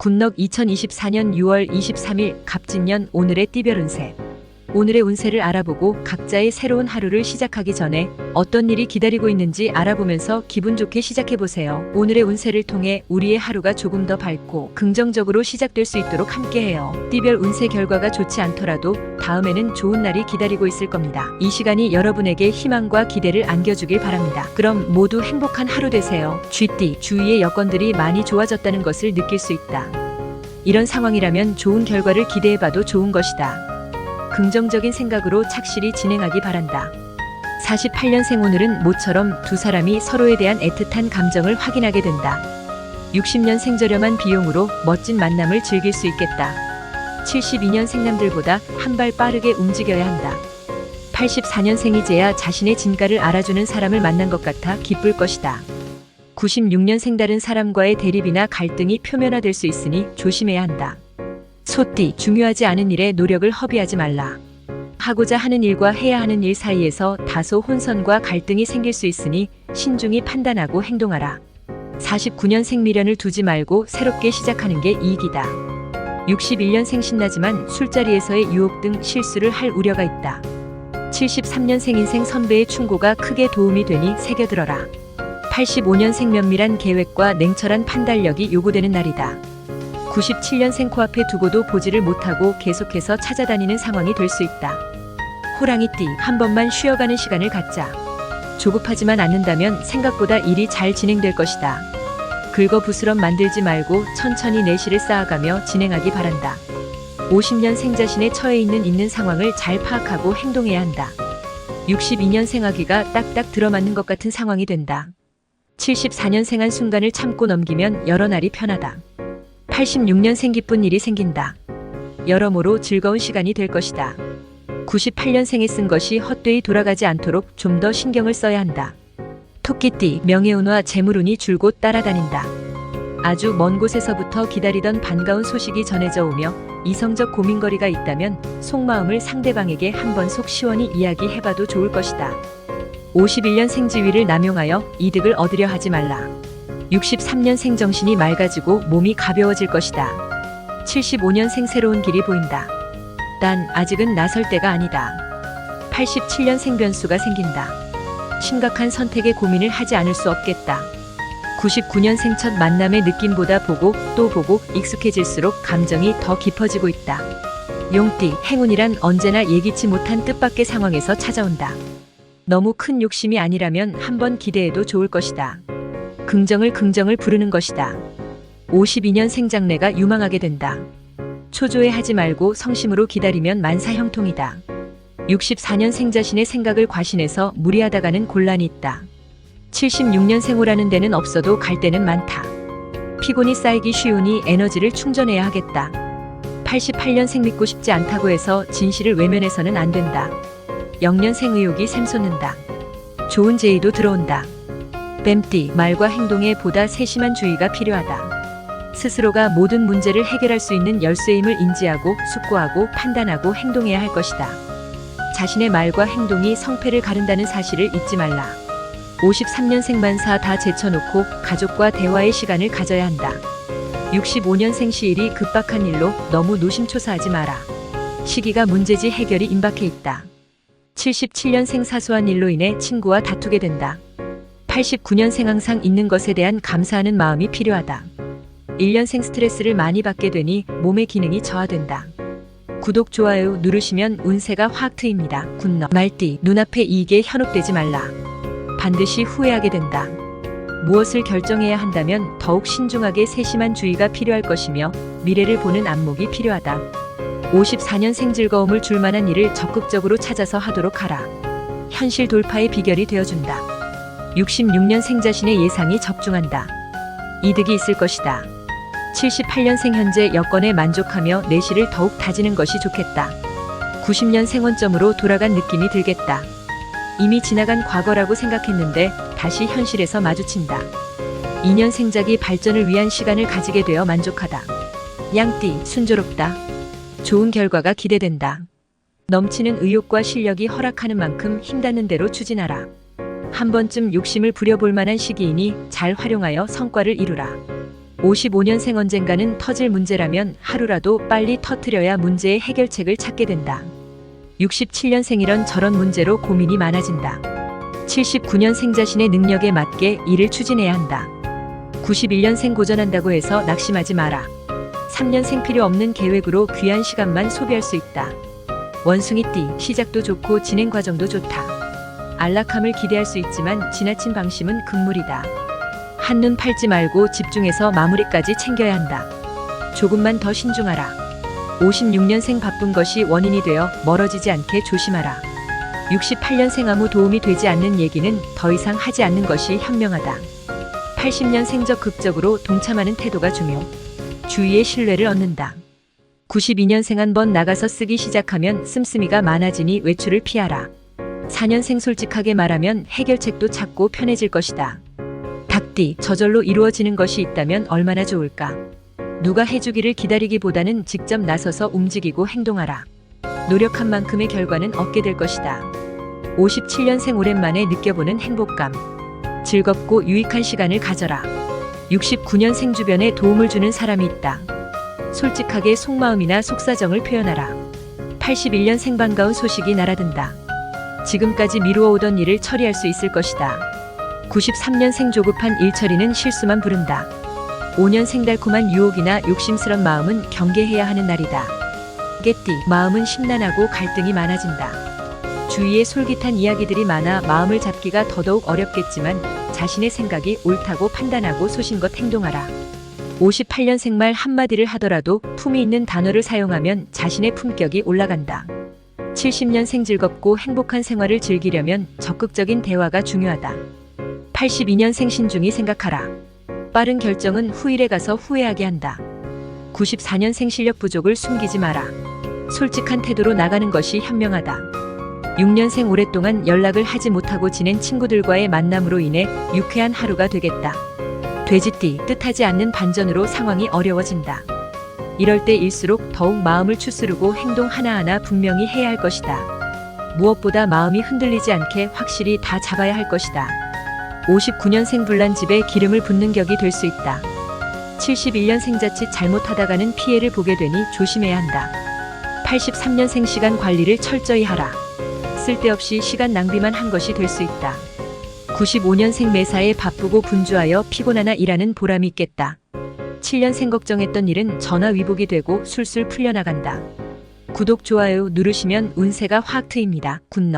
굿넉 2024년 6월 23일 갑진년 오늘의 띠별 운세. 오늘의 운세를 알아보고 각자의 새로운 하루를 시작하기 전에 어떤 일이 기다리고 있는지 알아보면서 기분 좋게 시작해보세요. 오늘의 운세를 통해 우리의 하루가 조금 더 밝고 긍정적으로 시작될 수 있도록 함께해요. 띠별 운세 결과가 좋지 않더라도 다음에는 좋은 날이 기다리고 있을 겁니다. 이 시간이 여러분에게 희망과 기대를 안겨주길 바랍니다. 그럼 모두 행복한 하루 되세요. 쥐띠, 주위의 여건들이 많이 좋아졌다는 것을 느낄 수 있다. 이런 상황이라면 좋은 결과를 기대해봐도 좋은 것이다. 긍정적인 생각으로 착실히 진행하기 바란다. 48년생 오늘은 모처럼 두 사람이 서로에 대한 애틋한 감정을 확인하게 된다. 60년생 저렴한 비용으로 멋진 만남을 즐길 수 있겠다. 72년생 남들보다 한 발 빠르게 움직여야 한다. 84년생이제야 자신의 진가를 알아주는 사람을 만난 것 같아 기쁠 것이다. 96년생 다른 사람과의 대립이나 갈등이 표면화될 수 있으니 조심해야 한다. 소띠, 중요하지 않은 일에 노력을 허비하지 말라. 하고자 하는 일과 해야 하는 일 사이에서 다소 혼선과 갈등이 생길 수 있으니 신중히 판단하고 행동하라. 49년생 미련을 두지 말고 새롭게 시작하는 게 이익이다. 61년생 신나지만 술자리에서의 유혹 등 실수를 할 우려가 있다. 73년생 인생 선배의 충고가 크게 도움이 되니 새겨들어라. 85년생 면밀한 계획과 냉철한 판단력이 요구되는 날이다. 97년생 코앞에 두고도 보지를 못하고 계속해서 찾아다니는 상황이 될 수 있다. 호랑이띠, 한 번만 쉬어가는 시간을 갖자. 조급하지만 않는다면 생각보다 일이 잘 진행될 것이다. 긁어부스럼 만들지 말고 천천히 내실을 쌓아가며 진행하기 바란다. 50년생 자신의 처해 있는 상황을 잘 파악하고 행동해야 한다. 62년생 아기가 딱딱 들어맞는 것 같은 상황이 된다. 74년생 한 순간을 참고 넘기면 여러 날이 편하다. 86년생 기쁜 일이 생긴다. 여러모로 즐거운 시간이 될 것이다. 98년생에 쓴 것이 헛되이 돌아가지 않도록 좀 더 신경을 써야 한다. 토끼띠, 명예운과 재물운이 줄곧 따라다닌다. 아주 먼 곳에서부터 기다리던 반가운 소식이 전해져 오며 이성적 고민거리가 있다면 속마음을 상대방에게 한번 속 시원히 이야기해봐도 좋을 것이다. 51년생 지위를 남용하여 이득을 얻으려 하지 말라. 63년생 정신이 맑아지고 몸이 가벼워질 것이다. 75년생 새로운 길이 보인다. 단 아직은 나설 때가 아니다. 87년생 변수가 생긴다. 심각한 선택에 고민을 하지 않을 수 없겠다. 99년생 첫 만남의 느낌보다 보고 또 보고 익숙해질수록 감정이 더 깊어지고 있다. 용띠, 행운이란 언제나 예기치 못한 뜻밖의 상황에서 찾아온다. 너무 큰 욕심이 아니라면 한번 기대해도 좋을 것이다. 긍정을 부르는 것이다. 52년생 장래가 유망하게 된다. 초조해하지 말고 성심으로 기다리면 만사형통이다. 64년생 자신의 생각을 과신해서 무리하다가는 곤란이 있다. 76년생 오라는 데는 없어도 갈 데는 많다. 피곤이 쌓이기 쉬우니 에너지를 충전해야 하겠다. 88년생 믿고 싶지 않다고 해서 진실을 외면해서는 안 된다. 0년생 의욕이 샘솟는다. 좋은 제의도 들어온다. 뱀띠, 말과 행동에 보다 세심한 주의가 필요하다. 스스로가 모든 문제를 해결할 수 있는 열쇠임을 인지하고 숙고하고 판단하고 행동해야 할 것이다. 자신의 말과 행동이 성패를 가른다는 사실을 잊지 말라. 53년생 만사 다 제쳐놓고 가족과 대화의 시간을 가져야 한다. 65년생 시일이 급박한 일로 너무 노심초사하지 마라. 시기가 문제지 해결이 임박해 있다. 77년생 사소한 일로 인해 친구와 다투게 된다. 89년생 항상 있는 것에 대한 감사하는 마음이 필요하다. 1년생 스트레스를 많이 받게 되니 몸의 기능이 저하된다. 구독, 좋아요 누르시면 운세가 확 트입니다. 굿넉. 말띠, 눈앞의 이익에 현혹되지 말라. 반드시 후회하게 된다. 무엇을 결정해야 한다면 더욱 신중하게 세심한 주의가 필요할 것이며 미래를 보는 안목이 필요하다. 54년생 즐거움을 줄 만한 일을 적극적으로 찾아서 하도록 하라. 현실 돌파의 비결이 되어준다. 66년생 자신의 예상이 적중한다. 이득이 있을 것이다. 78년생 현재 여건에 만족하며 내실을 더욱 다지는 것이 좋겠다. 90년생 원점으로 돌아간 느낌이 들겠다. 이미 지나간 과거라고 생각했는데 다시 현실에서 마주친다. 2년생작이 발전을 위한 시간을 가지게 되어 만족하다. 양띠, 순조롭다. 좋은 결과가 기대된다. 넘치는 의욕과 실력이 허락하는 만큼 힘닿는 대로 추진하라. 한 번쯤 욕심을 부려볼 만한 시기이니 잘 활용하여 성과를 이루라. 55년생 언젠가는 터질 문제라면 하루라도 빨리 터뜨려야 문제의 해결책을 찾게 된다. 67년생이런 저런 문제로 고민이 많아진다. 79년생 자신의 능력에 맞게 일을 추진해야 한다. 91년생 고전한다고 해서 낙심하지 마라. 3년생 필요 없는 계획으로 귀한 시간만 소비할 수 있다. 원숭이띠, 시작도 좋고 진행 과정도 좋다. 안락함을 기대할 수 있지만 지나친 방심은 금물이다. 한눈 팔지 말고 집중해서 마무리까지 챙겨야 한다. 조금만 더 신중하라. 56년생 바쁜 것이 원인이 되어 멀어지지 않게 조심하라. 68년생 아무 도움이 되지 않는 얘기는 더 이상 하지 않는 것이 현명하다. 80년생 적극적으로 동참하는 태도가 중요. 주위의 신뢰를 얻는다. 92년생 한 번 나가서 쓰기 시작하면 씀씀이가 많아지니 외출을 피하라. 4년생 솔직하게 말하면 해결책도 찾고 편해질 것이다. 닭띠, 저절로 이루어지는 것이 있다면 얼마나 좋을까. 누가 해주기를 기다리기보다는 직접 나서서 움직이고 행동하라. 노력한 만큼의 결과는 얻게 될 것이다. 57년생 오랜만에 느껴보는 행복감. 즐겁고 유익한 시간을 가져라. 69년생 주변에 도움을 주는 사람이 있다. 솔직하게 속마음이나 속사정을 표현하라. 81년생 반가운 소식이 날아든다. 지금까지 미루어오던 일을 처리할 수 있을 것이다. 93년생 조급한 일처리는 실수만 부른다. 5년생 달콤한 유혹이나 욕심스런 마음은 경계해야 하는 날이다. 개띠, 마음은 심란하고 갈등이 많아진다. 주위에 솔깃한 이야기들이 많아 마음을 잡기가 더더욱 어렵겠지만 자신의 생각이 옳다고 판단하고 소신껏 행동하라. 58년생 말 한마디를 하더라도 품위 있는 단어를 사용하면 자신의 품격이 올라간다. 70년생 즐겁고 행복한 생활을 즐기려면 적극적인 대화가 중요하다. 82년생 신중히 생각하라. 빠른 결정은 후일에 가서 후회하게 한다. 94년생 실력 부족을 숨기지 마라. 솔직한 태도로 나가는 것이 현명하다. 6년생 오랫동안 연락을 하지 못하고 지낸 친구들과의 만남으로 인해 유쾌한 하루가 되겠다. 돼지띠, 뜻하지 않는 반전으로 상황이 어려워진다. 이럴 때일수록 더욱 마음을 추스르고 행동 하나하나 분명히 해야 할 것이다. 무엇보다 마음이 흔들리지 않게 확실히 다 잡아야 할 것이다. 59년생 불난집에 기름을 붓는 격이 될 수 있다. 71년생 자칫 잘못하다가는 피해를 보게 되니 조심해야 한다. 83년생 시간 관리를 철저히 하라. 쓸데없이 시간 낭비만 한 것이 될 수 있다. 95년생 매사에 바쁘고 분주하여 피곤하나 일하는 보람이 있겠다. 7년생 걱정했던 일은 전화위복이 되고 술술 풀려나간다. 구독, 좋아요 누르시면 운세가 확 트입니다. 굿럭.